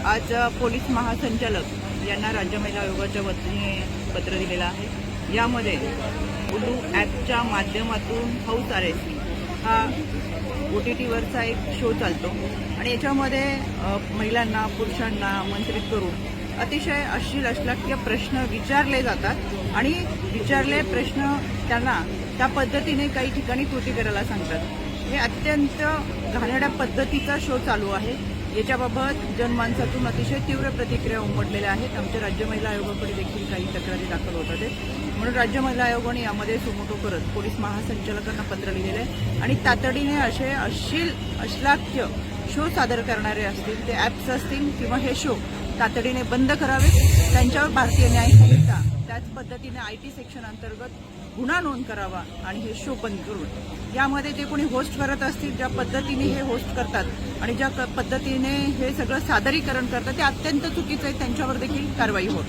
आज पोलीस महासंचालक यांना राज्य महिला आयोगाच्या वतीने पत्र दिलेलं आहे। यामध्ये उलू ॲपच्या माध्यमातून हाऊस अरेस्ट हा OTTवरचा एक शो चालतो आणि याच्यामध्ये महिलांना पुरुषांना आमंत्रित करून अतिशय अश्लील अश्लाघ्य प्रश्न विचारले जातात आणि विचारले प्रश्न त्यांना त्या पद्धतीने काही ठिकाणी कृती करायला सांगतात। हे अत्यंत घाणेरड्या पद्धतीचा शो चालू आहे। याच्याबाबत जनमानसातून अतिशय तीव्र प्रतिक्रिया उमटलेल्या आहेत। आमच्या राज्य महिला आयोगाकडे देखील काही तक्रारी दाखल होतात म्हणून राज्य महिला आयोगाने यामध्ये सुमोटो करत पोलीस महासंचालकांना पत्र लिहिलेले आहे आणि तातडीने असे अश्लील अश्लाघ्य शो सादर करणारे असतील ते ॲप्स असतील किंवा हे शो तातडीने बंद करावे। त्यांच्यावर भारतीय न्याय संहिता त्याच पद्धतीने IT सेक्शन अंतर्गत गुन्हा नोंद करावा आणि हे शो बंद करून यामध्ये जे कोणी होस्ट करत असतील ज्या पद्धतीने हे होस्ट करतात आणि ज्या पद्धतीने हे सगळं सादरीकरण करतात ते अत्यंत चुकीचं आहे। त्यांच्यावर देखील कारवाई होईल।